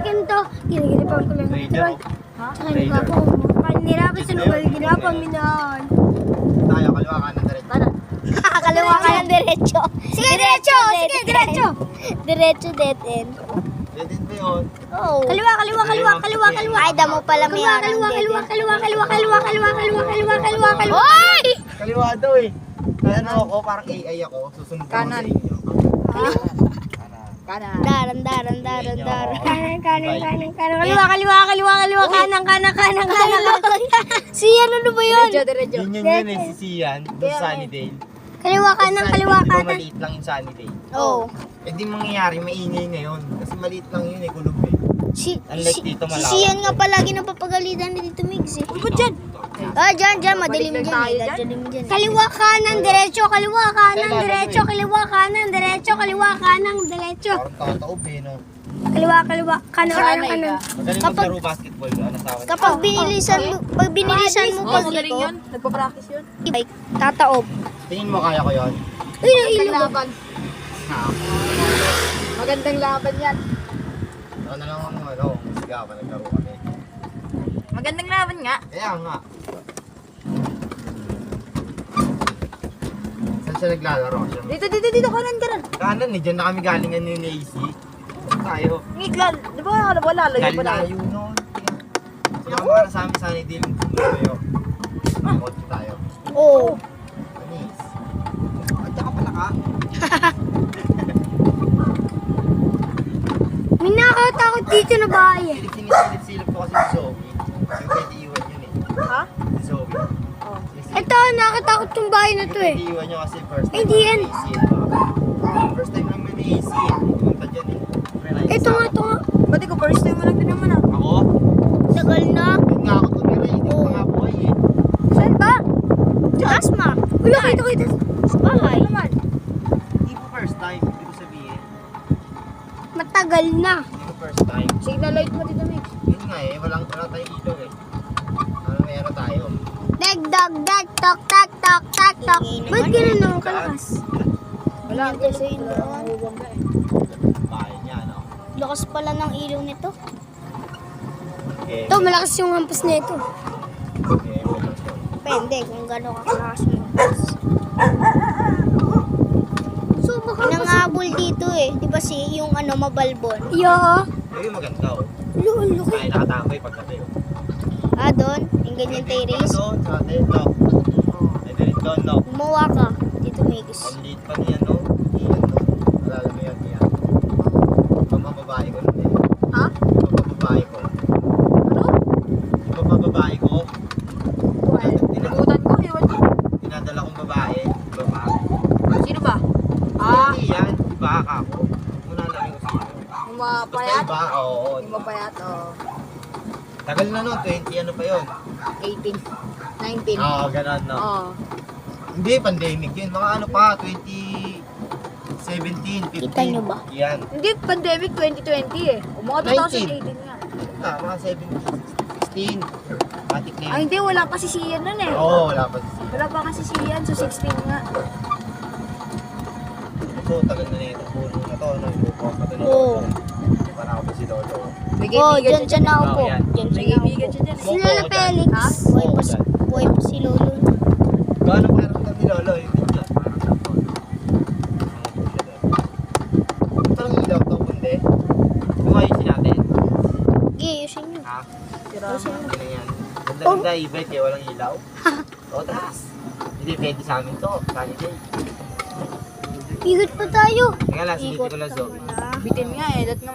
akin to. Ginigilipan ko lang. Raider, oh. Ha? Kanina po. Kanirapan sa lugar. Ginagapan minahal. Tayo, kaliwa kanan direct. Kanan. Kaliwa ka ng diretso. Sige, diretso. Sige, diretso. Diretso, dead end. Pwede ba yun? Oh. Kaliwa. Ay, damo pala may kaliwa. Hoy! Kaliwa daw eh. Ano ako, parang AI ako. Susunod ako Kanan. sa inyo. Kanan. Kanan. Daran. Kanan. Si ano ba yun? Diretso. Yun eh, si Sian. Doon sa Sunnydale. Kaliwa kanan. Di ba maliit lang yung Sunnydale? Oh. Eh di mangyayari, maingay ngayon. Kasi maliit lang yun eh, kulog eh. Unlike dito, malawak. Si Sian nga palagi napapagalitan ni Tito Migs eh. Ano dyan? Ah, dyan, madilim Balik dyan tayo eh. dyan. Madilim dyan. Kaliwa kanan, diretso, kaliwa kanan, Kailan diretso, eh? kaliwa kanan, diretso, kaliwa kanan, diretso. Parang tataob eh, no? Kaliwa, kanan, Sanay kanan. ka. Magaling maglaro basketball, ano tawag? Kapag binilisan mo, pag binilisan mo Oo, pag magaling yun. Nagpa-practice yun. bike, tataob. Tingin mo kaya ko yun? Uy, Magandang nahilo. laban. Magandang laban yan. Ano na lang ang ano, sigawan, naglaro kami. Magandang laban nga. Kaya nga. Saan siya naglalaro? Siya, Dito, kanan. kanan eh, dyan na kami galingan yung AC. Saan tayo? Ngiglan. Di ba wala lagay pa tayo? Layo nun. Sila mga na sa amin sa Sunnydale, kumuloyo. Kotse tayo. Oo. Anis. At saka pala ka. May nakakatakot dito na bahay eh. Sinisilip ko kasi si Zoe. Yung pwede iwan yun eh. Ha? Si Zoe. Oh. Ito, nakakatakot tong bahay na to eh. Pwede iwan nyo kasi first time. Ay, di yan. AC, diba? First time lang may AC eh. Pumunta dyan eh. Ito nga. Pati ko, first time mo lang din naman ah. Ako? Tagal na. Doon nga ako tumira eh. Hindi ko pa nga buhay eh. Saan ba? Asma. Wala, kita. Sa bahay. Naman. Hindi po first time. Hindi ko sabihin. Matagal na. Hindi ko first time. Signal light mo dito, Mix. Yun nga eh, wala tayong ilaw eh. Ano meron tayo? Dagdag, dag, tok, tak, tok, tak, tok. Ba't ganun naman kalakas? Wala, Hindi kasi tuloy doon. nabubangga eh. Bahay niya, no? Lakas pala ng ilaw nito. Okay. Ito, malakas yung hampas nito. Okay, wala to. Depende kung gano'n kakalakas mo. So, baka nangahabol dito eh. Di ba yung mabalbon? Yeah. Yung maganda oh. Lolo. Ay, nakatambay pagkatayo. Ah, doon? Yung ganyan terrace? Doon, sa atin, no? Ay, direct doon, no? Gumawa ka. Dito, Mix. Ang liit pa niya, no? Iyan, no? Alala mo yan, yan. Pamababae ko nun eh. Ha? Pamababae ko. Ano? Yung pamababae ko, Nagutan ko, iwan ko. dinadala kong babae. Babae. Sino ba? Ah, Hindi yan, baka ako. Muna lang yung sino. yung Basta mapayat. iba, oo. Yung mapayat, oh. Tagal na no, 20 ano pa yun? 18. 19. Oo, ganun no. Oo. Hindi, pandemic yun. Mga ano pa, 2017, 15. Kita nyo ba? Yan. Hindi, pandemic 2020 eh. O mga 2018 nga. Mga 17, 16. Matik na Ay, yun. hindi, wala pa si Sian nun eh. Oo, wala pa si Sia. Wala pa kasi si Sian, so 16 nga. Ito, tagal na nito. Puno na to. No? Ibuko pa to. Oo. Hindi pa na ako pa si Lolo. May Oh, kaibigan dyan siya ako Oo, po. yan. Dyan May ako kaibigan po. siya dyan. Si Lola Felix. Ha? Buhay pa, buhay pa si Lolo. Paano pakiramdam ni Lolo? Yung video. Parang tapon. Parang ilaw to, kundi. Kung ayusin natin. Okay, ayusin nyo. Ha? Sira. Hindi na yan. Ganda-ganda, e-bike kaya walang ilaw. O, taas. Hindi pwede sa amin to. Kali day. Ikot pa tayo. Teka lang, silipin ko lang zo. Bitin nga eh. Dat nga